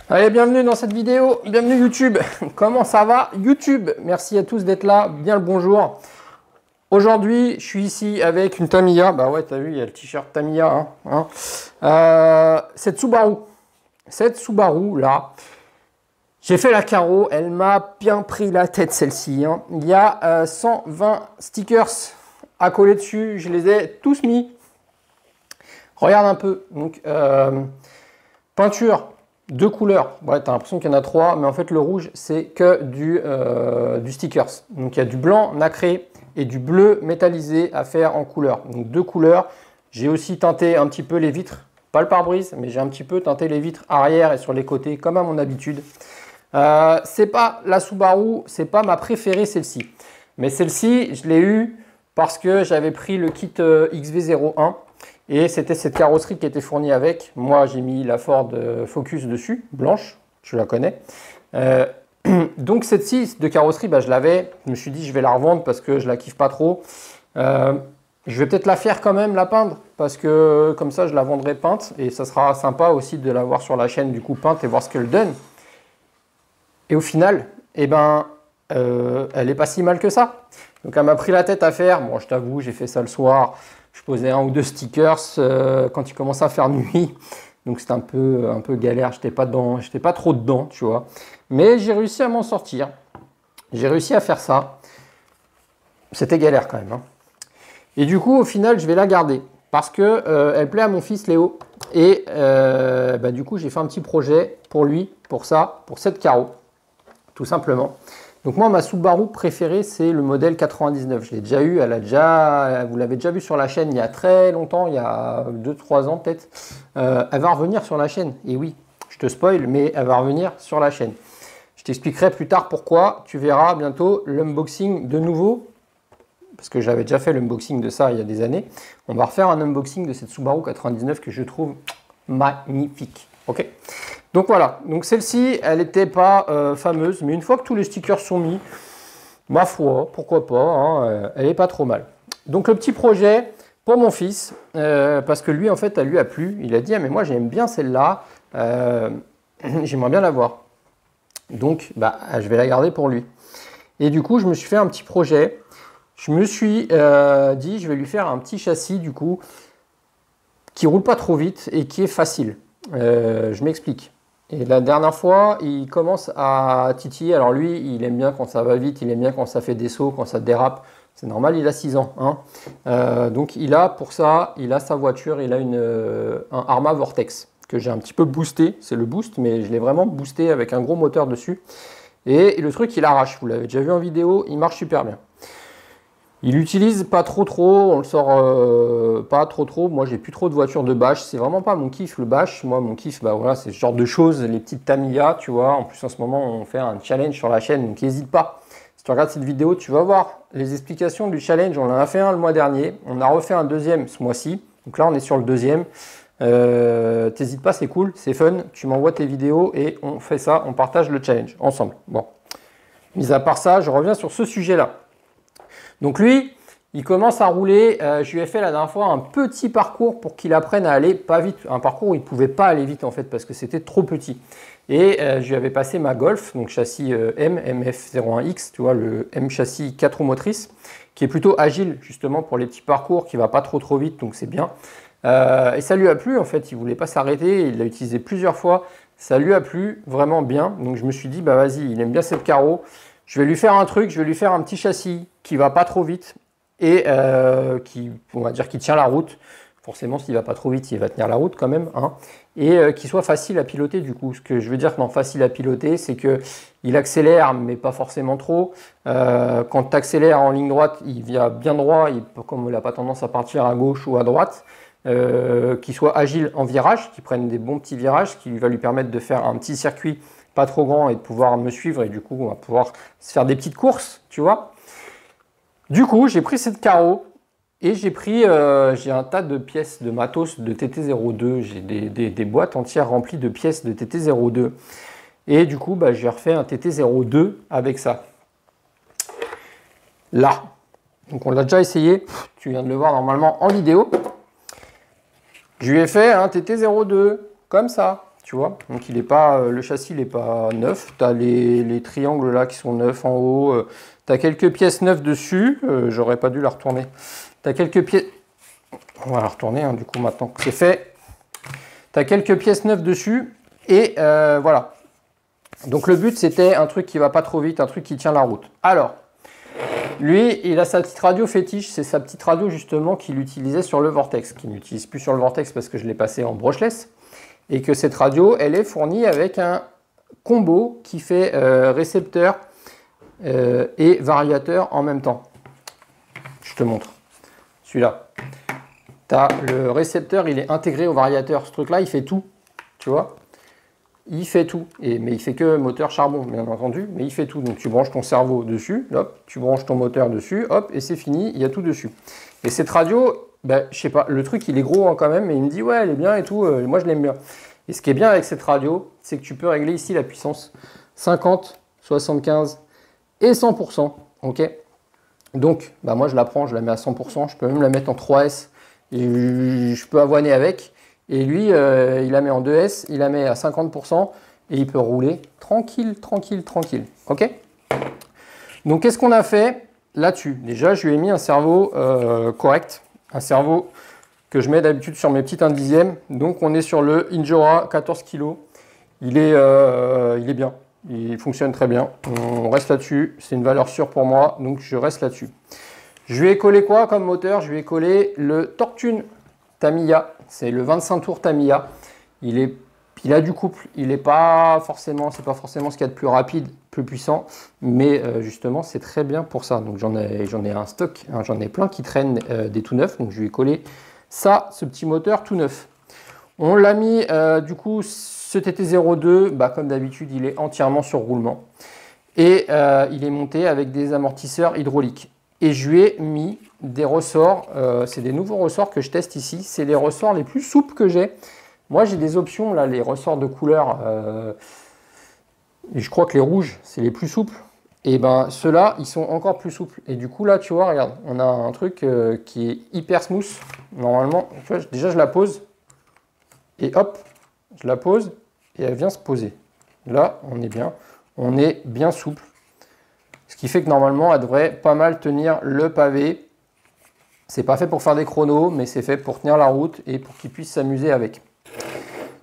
Allez, bienvenue dans cette vidéo, bienvenue YouTube. Comment ça va YouTube? Merci à tous d'être là, bien le bonjour. Aujourd'hui, je suis ici avec une Tamiya. Bah ouais, t'as vu, il y a le t-shirt Tamiya. Cette Subaru là, j'ai fait la carreau, elle m'a bien pris la tête celle-ci. Il y a 120 stickers à coller dessus, je les ai tous mis. Regarde un peu, donc peinture. Deux couleurs, ouais, tu as l'impression qu'il y en a trois, mais en fait le rouge c'est que du stickers. Donc il y a du blanc nacré et du bleu métallisé à faire en couleur. Donc deux couleurs. J'ai aussi teinté un petit peu les vitres, pas le pare-brise, mais j'ai un petit peu teinté les vitres arrière et sur les côtés comme à mon habitude. C'est pas la Subaru, c'est pas ma préférée celle-ci. Mais celle-ci, je l'ai eue parce que j'avais pris le kit XV01. Et c'était cette carrosserie qui était fournie avec. Moi, j'ai mis la Ford Focus dessus, blanche, tu la connais. Donc, cette-ci de carrosserie, bah, je l'avais. Je me suis dit, je vais la revendre parce que je la kiffe pas trop. Je vais peut-être la faire quand même, la peindre, parce que comme ça, je la vendrai peinte. Et ça sera sympa aussi de la voir sur la chaîne, du coup, peinte et voir ce qu'elle donne. Et au final, eh ben, elle n'est pas si mal que ça. Donc, elle m'a pris la tête à faire. Bon, je t'avoue, j'ai fait ça le soir. Je posais un ou deux stickers quand il commençait à faire nuit. Donc c'était un peu galère, j'étais pas trop dedans, tu vois. Mais j'ai réussi à m'en sortir. J'ai réussi à faire ça. C'était galère quand même. Et du coup, au final, je vais la garder. Parce que elle plaît à mon fils Léo. Et du coup, j'ai fait un petit projet pour lui, pour cette carreau. Tout simplement. Donc moi, ma Subaru préférée, c'est le modèle 99. Je l'ai déjà eu, vous l'avez déjà vu sur la chaîne il y a très longtemps, il y a 2-3 ans peut-être. Elle va revenir sur la chaîne. Et oui, je te spoil, mais elle va revenir sur la chaîne. Je t'expliquerai plus tard pourquoi. Tu verras bientôt l'unboxing de nouveau. Parce que j'avais déjà fait l'unboxing de ça il y a des années. On va refaire un unboxing de cette Subaru 99 que je trouve magnifique. Ok ? Donc voilà, donc celle-ci, elle n'était pas fameuse, mais une fois que tous les stickers sont mis, ma foi, pourquoi pas, elle n'est pas trop mal. Donc le petit projet pour mon fils, parce que lui, en fait, elle lui a plu. Il a dit, ah, mais moi, j'aime bien celle-là, j'aimerais bien la voir. Donc, je vais la garder pour lui. Et du coup, je me suis fait un petit projet. Je me suis dit, je vais lui faire un petit châssis, du coup, qui roule pas trop vite et qui est facile. Je m'explique. Et la dernière fois, il commence à titiller. Alors lui, il aime bien quand ça va vite, il aime bien quand ça fait des sauts, quand ça dérape. C'est normal, il a 6 ans. Donc il a pour ça, il a sa voiture, il a un Arrma Vortex que j'ai un petit peu boosté. C'est le boost, mais je l'ai vraiment boosté avec un gros moteur dessus. Et le truc, il arrache. Vous l'avez déjà vu en vidéo, il marche super bien. Il l'utilise pas trop, on le sort pas trop. Moi, j'ai plus trop de voitures de bâche. C'est vraiment pas mon kiff, le bâche. Moi, mon kiff, voilà, c'est ce genre de choses, les petites Tamiya, tu vois. En plus, en ce moment, on fait un challenge sur la chaîne, donc n'hésite pas. Si tu regardes cette vidéo, tu vas voir les explications du challenge. On en a fait un le mois dernier. On a refait un deuxième ce mois-ci. Donc là, on est sur le deuxième. T'hésites pas, c'est cool, c'est fun. Tu m'envoies tes vidéos et on fait ça, on partage le challenge ensemble. Bon. Mis à part ça, je reviens sur ce sujet-là. Donc lui, il commence à rouler. Je lui ai fait la dernière fois un petit parcours pour qu'il apprenne à aller pas vite. Un parcours où il ne pouvait pas aller vite en fait parce que c'était trop petit. Et je lui avais passé ma Golf, donc châssis MF01X, tu vois, le M châssis 4 roues motrices, qui est plutôt agile justement pour les petits parcours, qui ne va pas trop vite, donc c'est bien. Et ça lui a plu en fait, il ne voulait pas s'arrêter, il l'a utilisé plusieurs fois. Ça lui a plu vraiment bien. Donc je me suis dit, vas-y, il aime bien cette carreau. Je vais lui faire un truc, je vais lui faire un petit châssis qui va pas trop vite et on va dire, qui tient la route. Forcément, s'il va pas trop vite, il va tenir la route quand même. Et qui soit facile à piloter du coup. Ce que je veux dire dans facile à piloter, c'est qu'il accélère, mais pas forcément trop. Quand tu accélères en ligne droite, il vient bien droit, comme il n'a pas tendance à partir à gauche ou à droite. Qu'il soit agile en virage, qu'il prenne des bons petits virages, qui va lui permettre de faire un petit circuit pas trop grand et de pouvoir me suivre et du coup on va pouvoir se faire des petites courses, tu vois. Du coup j'ai pris cette carreau et j'ai un tas de pièces de matos de TT02, j'ai des boîtes entières remplies de pièces de TT02 et du coup j'ai refait un TT02 avec ça. Là, donc on l'a déjà essayé, tu viens de le voir normalement en vidéo. Je lui ai fait un TT02 comme ça. tu vois. Donc il est pas, le châssis il n'est pas neuf. Tu as les triangles là qui sont neufs en haut. Tu as quelques pièces neuves dessus. J'aurais pas dû la retourner. Tu as quelques pièces... On va la retourner hein, du coup maintenant que c'est fait. Tu as quelques pièces neuves dessus. Et voilà. Donc le but c'était un truc qui va pas trop vite, un truc qui tient la route. Alors, lui, il a sa petite radio fétiche, c'est sa petite radio justement qu'il utilisait sur le Vortex, qu'il n'utilise plus sur le Vortex parce que je l'ai passé en brushless, et que cette radio, elle est fournie avec un combo qui fait récepteur et variateur en même temps. Je te montre, celui-là. Tu as le récepteur, il est intégré au variateur, ce truc-là, il fait tout, tu vois. Il fait tout, mais il fait que moteur charbon, bien entendu, mais il fait tout. Donc tu branches ton cerveau dessus, hop, tu branches ton moteur dessus, hop, et c'est fini, il y a tout dessus. Et cette radio, ben, je sais pas, le truc il est gros hein, quand même, mais il me dit ouais, elle est bien et tout, moi je l'aime bien. Et ce qui est bien avec cette radio, c'est que tu peux régler ici la puissance 50, 75 et 100%, ok. Donc, bah moi je la prends, je la mets à 100%, je peux même la mettre en 3S, et je peux avoiner avec. Et lui, il la met en 2S, il la met à 50% et il peut rouler tranquille, tranquille, tranquille. Ok? Donc, qu'est-ce qu'on a fait là-dessus? Déjà, je lui ai mis un cerveau correct, un cerveau que je mets d'habitude sur mes petites 1 dixième. Donc, on est sur le Injora 14 kg. Il est bien, il fonctionne très bien. On reste là-dessus, c'est une valeur sûre pour moi, donc je reste là-dessus. Je lui ai collé quoi comme moteur? Je lui ai collé le Torque-Tune Tamiya. C'est le 25 tours Tamiya. Il a du couple. Il n'est pas forcément, c'est pas forcément ce qu'il y a de plus rapide, plus puissant, mais justement c'est très bien pour ça. Donc j'en ai un stock, hein, j'en ai plein qui traînent des tout neufs. Donc je lui ai collé ça, ce petit moteur tout neuf. On l'a mis du coup ce TT02, bah, comme d'habitude il est entièrement sur roulement et il est monté avec des amortisseurs hydrauliques. Et je lui ai mis des ressorts, c'est des nouveaux ressorts que je teste ici, c'est les ressorts les plus souples que j'ai. Moi j'ai des options là, les ressorts de couleur, et je crois que les rouges c'est les plus souples, et ben ceux-là ils sont encore plus souples. Et du coup là tu vois, regarde, on a un truc qui est hyper smooth, normalement, tu vois, déjà je la pose, et hop, je la pose, et elle vient se poser. Là on est bien souple. Ce qui fait que normalement, elle devrait pas mal tenir le pavé. C'est pas fait pour faire des chronos, mais c'est fait pour tenir la route et pour qu'il puisse s'amuser avec.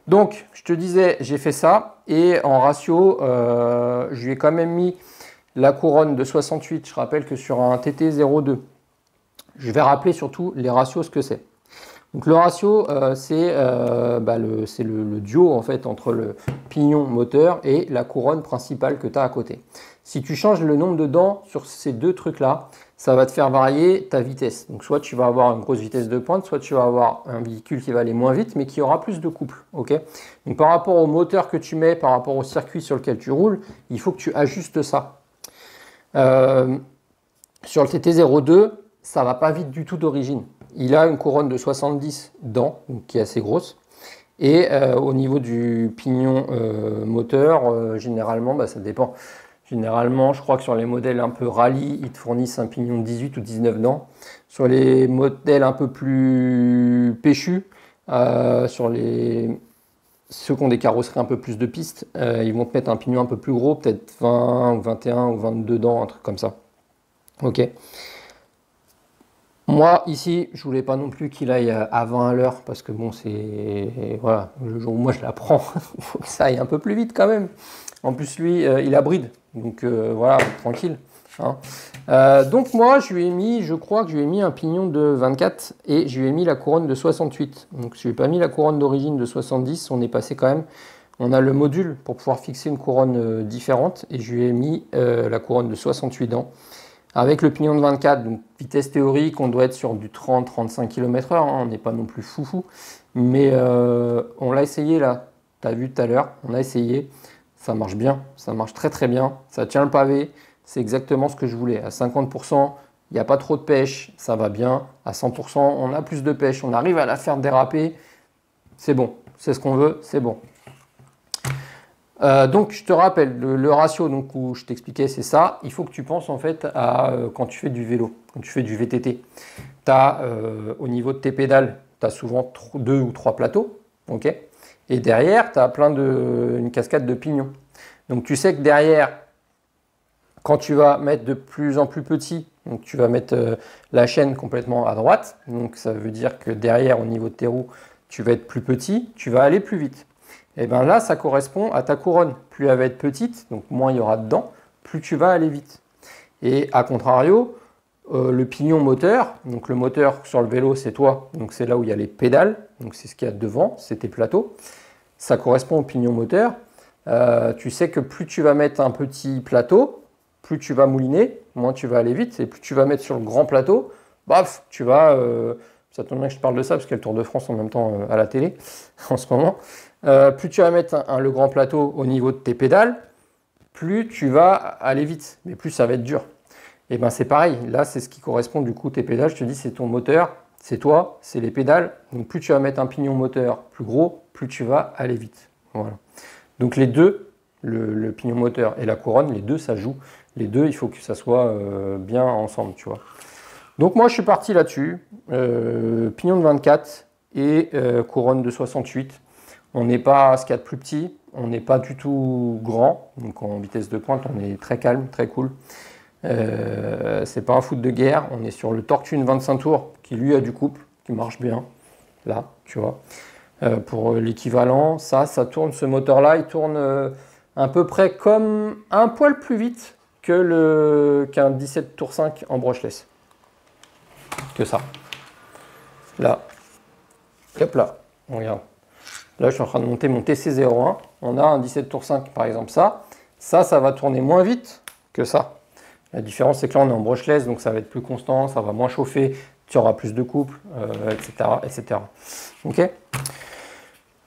Donc, je te disais, j'ai fait ça. Et en ratio, je lui ai quand même mis la couronne de 68. Je rappelle que sur un TT02, je vais rappeler surtout les ratios, ce que c'est. Donc le ratio, c'est le duo en fait entre le pignon moteur et la couronne principale que tu as à côté. Si tu changes le nombre de dents sur ces deux trucs-là, ça va te faire varier ta vitesse. Donc soit tu vas avoir une grosse vitesse de pointe, soit tu vas avoir un véhicule qui va aller moins vite, mais qui aura plus de couple. Okay. Donc par rapport au moteur que tu mets, par rapport au circuit sur lequel tu roules, il faut que tu ajustes ça. Sur le TT02, ça ne va pas vite du tout d'origine. Il a une couronne de 70 dents, donc qui est assez grosse. Et au niveau du pignon moteur, généralement, bah, ça dépend. Généralement, je crois que sur les modèles un peu rallye, ils te fournissent un pignon de 18 ou 19 dents. Sur les modèles un peu plus péchus, sur ceux qui ont des carrosseries un peu plus de pistes, ils vont te mettre un pignon un peu plus gros, peut-être 20 ou 21 ou 22 dents, un truc comme ça. Ok. Moi, ici, je voulais pas non plus qu'il aille à 20 à l'heure, parce que bon, c'est... Voilà, le jour où moi je la prends, il faut que ça aille un peu plus vite quand même. En plus, lui, il a bride, donc voilà, tranquille. Hein. Donc moi, je lui ai mis, je crois que je lui ai mis un pignon de 24 et je lui ai mis la couronne de 68. Donc je lui ai pas mis la couronne d'origine de 70, on est passé quand même... On a le module pour pouvoir fixer une couronne différente et je lui ai mis la couronne de 68 dents. Avec le pignon de 24, donc vitesse théorique, on doit être sur du 30-35 km/h, hein, on n'est pas non plus foufou. Mais on l'a essayé là, tu as vu tout à l'heure, on a essayé, ça marche bien, ça marche très très bien, ça tient le pavé, c'est exactement ce que je voulais. À 50%, il n'y a pas trop de pêche, ça va bien. À 100%, on a plus de pêche, on arrive à la faire déraper, c'est bon, c'est ce qu'on veut, c'est bon. Donc je te rappelle, le ratio donc, où je t'expliquais c'est ça, il faut que tu penses en fait à quand tu fais du vélo, quand tu fais du VTT. Tu as au niveau de tes pédales, tu as souvent 2 ou 3 plateaux, ok. Et derrière, tu as une cascade de pignons. Donc tu sais que derrière, quand tu vas mettre de plus en plus petit, donc tu vas mettre la chaîne complètement à droite, donc ça veut dire que derrière, au niveau de tes roues, tu vas être plus petit, tu vas aller plus vite. Et bien là, ça correspond à ta couronne. Plus elle va être petite, donc moins il y aura dedans, plus tu vas aller vite. Et à contrario, le pignon moteur, donc le moteur sur le vélo, c'est toi, donc c'est là où il y a les pédales, donc c'est ce qu'il y a devant, c'est tes plateaux. Ça correspond au pignon moteur. Tu sais que plus tu vas mettre un petit plateau, plus tu vas mouliner, moins tu vas aller vite. Et plus tu vas mettre sur le grand plateau, baf, tu vas... ça tombe bien que je parle de ça, parce qu'il y a le Tour de France en même temps à la télé, en ce moment. Plus tu vas mettre le grand plateau au niveau de tes pédales, plus tu vas aller vite, mais plus ça va être dur. Et bien c'est pareil, là c'est ce qui correspond du coup tes pédales, je te dis c'est ton moteur, c'est toi, c'est les pédales. Donc plus tu vas mettre un pignon moteur plus gros, plus tu vas aller vite. Voilà. Donc les deux, le pignon moteur et la couronne, les deux ça joue. Les deux, il faut que ça soit bien ensemble, tu vois. Donc moi je suis parti là-dessus, pignon de 24 et couronne de 68. On n'est pas ce qu'il y a de plus petit, on n'est pas du tout grand, donc en vitesse de pointe on est très calme, très cool. C'est pas un foot de guerre, on est sur le Tortune 25 tours qui lui a du couple, qui marche bien, là, tu vois. Pour l'équivalent, ça tourne, ce moteur-là, il tourne à peu près comme un poil plus vite qu'un 17 tours 5 en brushless. Que ça. Là, hop là, on regarde. Là, je suis en train de monter mon TC01. On a un 17 tours 5, par exemple, ça va tourner moins vite que ça. La différence, c'est que là, on est en brushless, donc ça va être plus constant, ça va moins chauffer, tu auras plus de couple, etc., etc. Ok.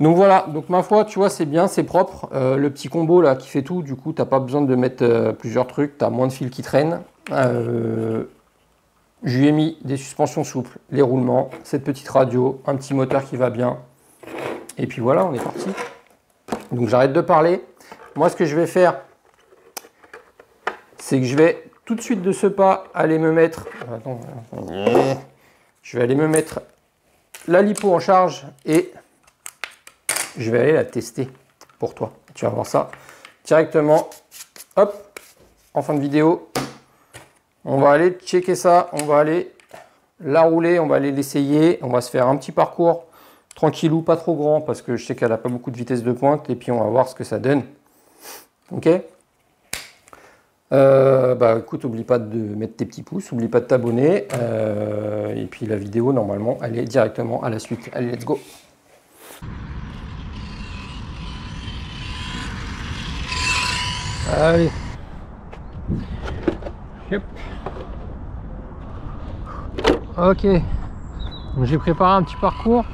Donc voilà, donc ma foi, tu vois, c'est bien, c'est propre. Le petit combo là qui fait tout, du coup, tu n'as pas besoin de mettre plusieurs trucs, tu as moins de fils qui traînent. Je lui ai mis des suspensions souples, les roulements, cette petite radio, un petit moteur qui va bien. Et puis voilà, on est parti. Donc j'arrête de parler. Moi, ce que je vais faire, c'est que je vais tout de suite de ce pas aller me mettre... Attends. Je vais aller me mettre la lipo en charge et je vais aller la tester pour toi. Tu vas voir ça directement. Hop, en fin de vidéo, on va aller checker ça. On va aller la rouler, on va aller l'essayer. On va se faire un petit parcours tranquillou, pas trop grand parce que je sais qu'elle n'a pas beaucoup de vitesse de pointe. Et puis on va voir ce que ça donne. Ok. Bah écoute, oublie pas de mettre tes petits pouces, oublie pas de t'abonner. Et puis la vidéo, normalement, elle est directement à la suite. Allez, let's go. Allez. Yep. Ok. J'ai préparé un petit parcours.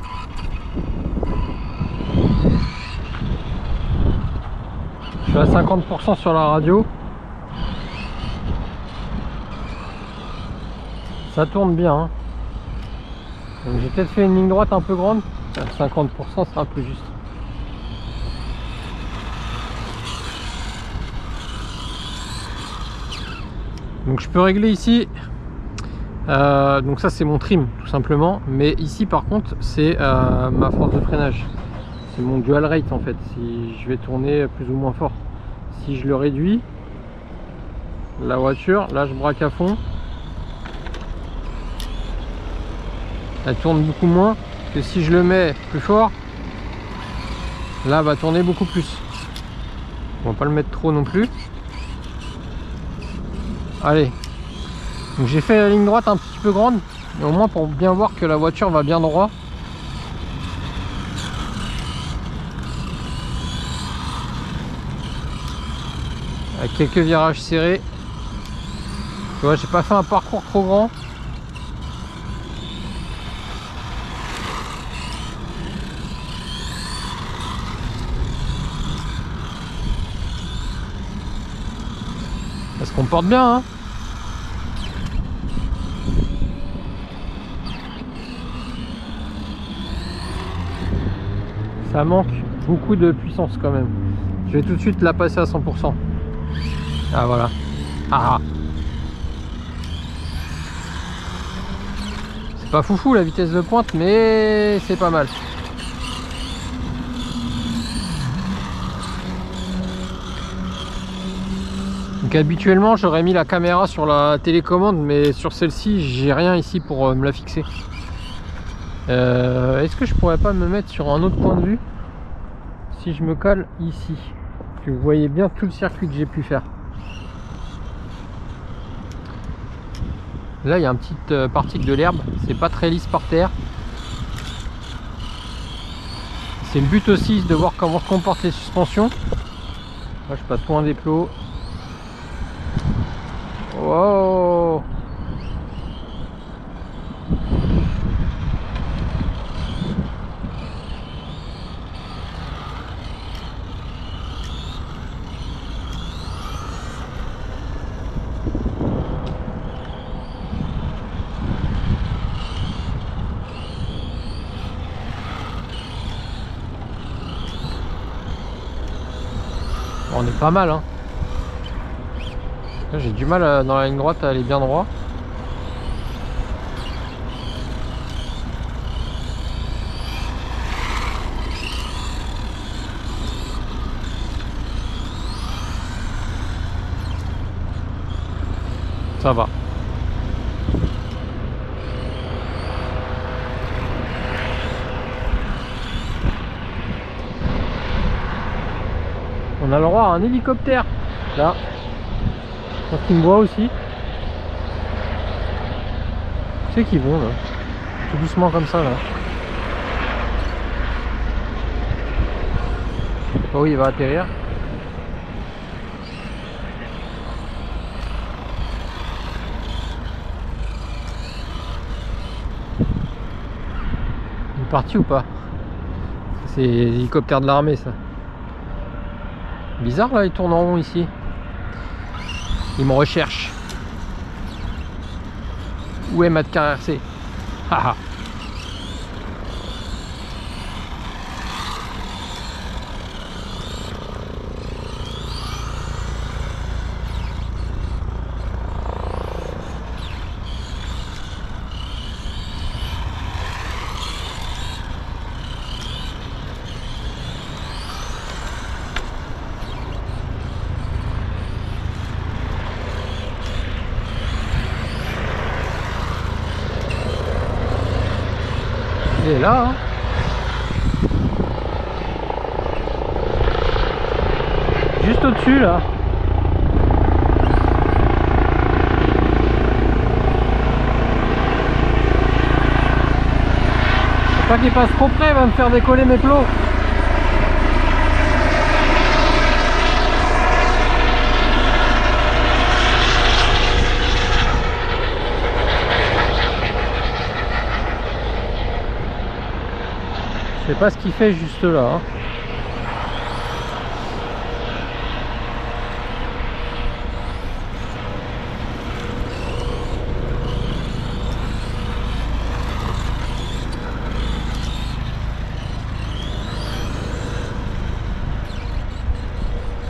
Je suis à 50% sur la radio. Ça tourne bien. Hein. J'ai peut-être fait une ligne droite un peu grande. 50%, c'est un peu juste. Donc je peux régler ici. Donc ça c'est mon trim tout simplement. Mais ici par contre c'est ma force de freinage. C'est mon dual rate en fait. Si je vais tourner plus ou moins fort. Si je le réduis, la voiture, là je braque à fond. Elle tourne beaucoup moins que si je le mets plus fort. Là elle va tourner beaucoup plus. On va pas le mettre trop non plus. Allez. Donc j'ai fait la ligne droite un petit peu grande, mais au moins pour bien voir que la voiture va bien droit. Avec quelques virages serrés. Tu vois, j'ai pas fait un parcours trop grand. Ça se comporte bien, hein. Ça manque beaucoup de puissance quand même. Je vais tout de suite la passer à 100%. Ah voilà. Ah. C'est pas foufou la vitesse de pointe, mais c'est pas mal. Donc habituellement j'aurais mis la caméra sur la télécommande, mais sur celle-ci j'ai rien ici pour me la fixer. Est-ce que je pourrais pas me mettre sur un autre point de vue si je me colle ici, que vous voyez bien tout le circuit que j'ai pu faire. Là il y a une petite partie de l'herbe, c'est pas très lisse par terre. C'est le but aussi de voir comment se comportent les suspensions. Là je passe loin des plots. Wow. On est pas mal, hein. J'ai du mal dans la ligne droite à aller bien droit. Ça va. On a le droit à un hélicoptère là. Je pense qu'ils me voient aussi. C'est qu'ils vont là. Tout doucement comme ça là. Je sais pas où il va atterrir. Il est parti ou pas? C'est les hélicoptères de l'armée ça. Bizarre là, il tourne en rond ici. Il me recherche. Où est ma RC? Haha. Il est là, hein. Juste au-dessus là. Faut pas qu'il passe trop près, il va me faire décoller mes plots. Je sais pas ce qu'il fait juste là, hein.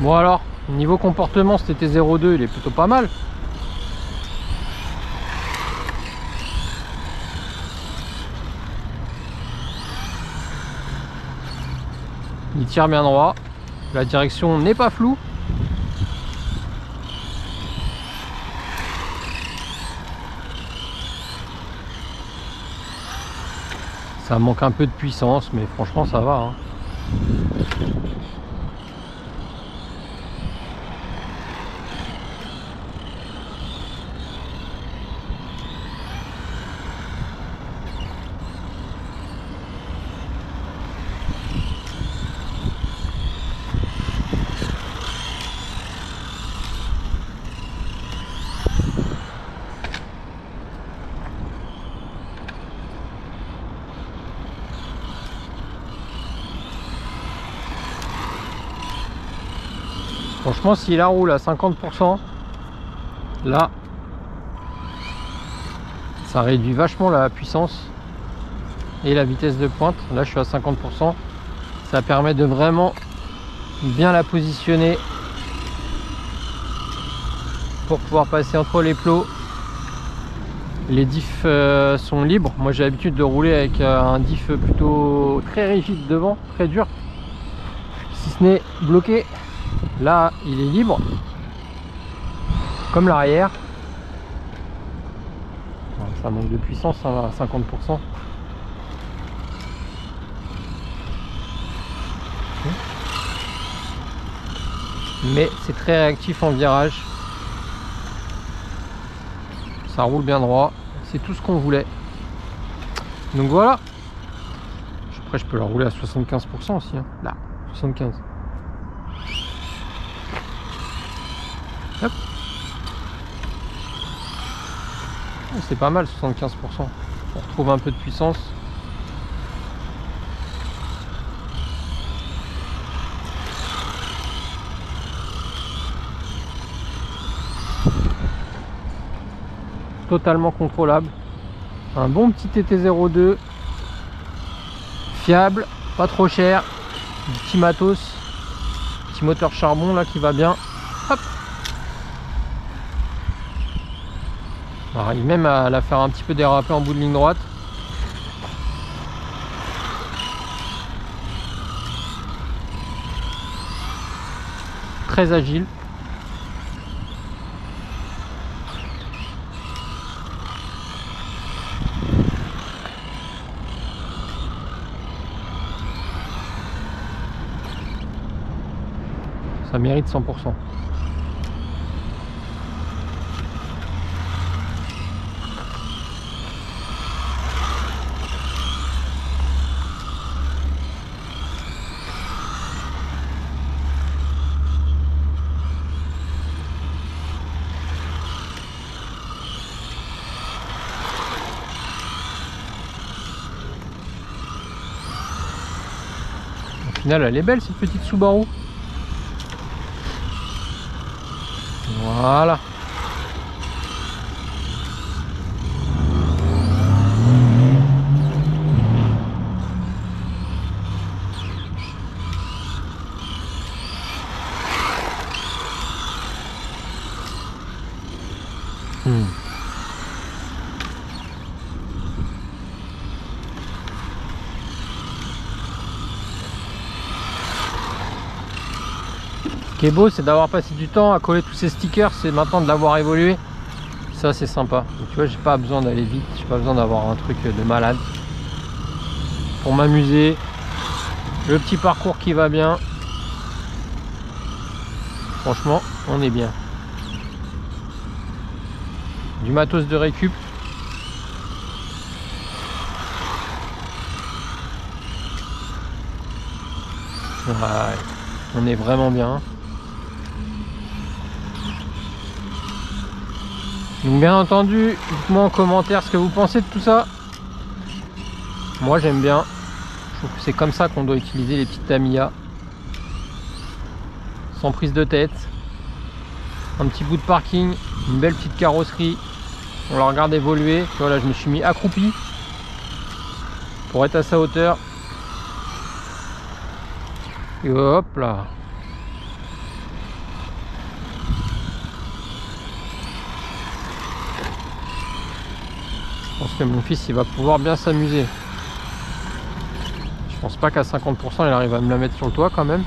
Bon alors, niveau comportement, c'était 0,2, il est plutôt pas mal. Il tire bien droit, la direction n'est pas floue. Ça manque un peu de puissance, mais franchement ça va, hein. Franchement, s'il la roule à 50%, là, ça réduit vachement la puissance et la vitesse de pointe. Là, je suis à 50%. Ça permet de vraiment bien la positionner pour pouvoir passer entre les plots. Les diffs sont libres. Moi, j'ai l'habitude de rouler avec un diff plutôt très rigide devant, très dur, si ce n'est bloqué. Là, il est libre. comme l'arrière. Ça manque de puissance, ça va à 50%. Mais c'est très réactif en virage. Ça roule bien droit. C'est tout ce qu'on voulait. Donc voilà. Après je peux la rouler à 75% aussi. Hein. Là, 75. Hop. C'est pas mal 75%. On retrouve un peu de puissance. Totalement contrôlable. Un bon petit TT02. Fiable, pas trop cher. Du petit matos. Petit moteur charbon là qui va bien. Hop. On arrive même à la faire un petit peu déraper en bout de ligne droite. Très agile. Ça mérite 100%. Au final, elle est belle cette petite Subaru. Voilà. Ce qui est beau, c'est d'avoir passé du temps à coller tous ces stickers, c'est maintenant de l'avoir évolué. Ça, c'est sympa. Donc, tu vois, j'ai pas besoin d'aller vite, j'ai pas besoin d'avoir un truc de malade. Pour m'amuser, le petit parcours qui va bien. Franchement, on est bien. Du matos de récup. Ouais, on est vraiment bien. Donc bien entendu, dites-moi en commentaire ce que vous pensez de tout ça. Moi j'aime bien. Je trouve que c'est comme ça qu'on doit utiliser les petites Tamiya. Sans prise de tête. Un petit bout de parking, une belle petite carrosserie. On la regarde évoluer. Tu vois là je me suis mis accroupi pour être à sa hauteur. Et hop là. Je pense que mon fils il va pouvoir bien s'amuser. Je pense pas qu'à 50% il arrive à me la mettre sur le toit quand même.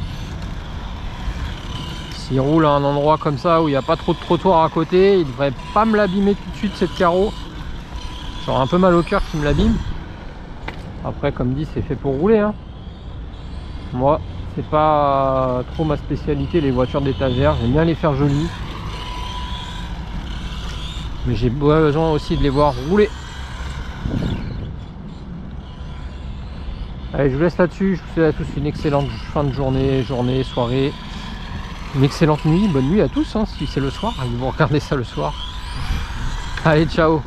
S'il roule à un endroit comme ça où il n'y a pas trop de trottoir à côté, il devrait pas me l'abîmer tout de suite cette carreau. J'aurais un peu mal au cœur qu'il me l'abîme. Après comme dit c'est fait pour rouler hein. Moi c'est pas trop ma spécialité les voitures d'étagère, j'aime bien les faire jolies. Mais j'ai besoin aussi de les voir rouler. Allez, je vous laisse là-dessus. Je vous souhaite à tous une excellente fin de journée, soirée. Une excellente nuit. Bonne nuit à tous, hein, si c'est le soir. Vous regardez ça le soir. Allez, ciao.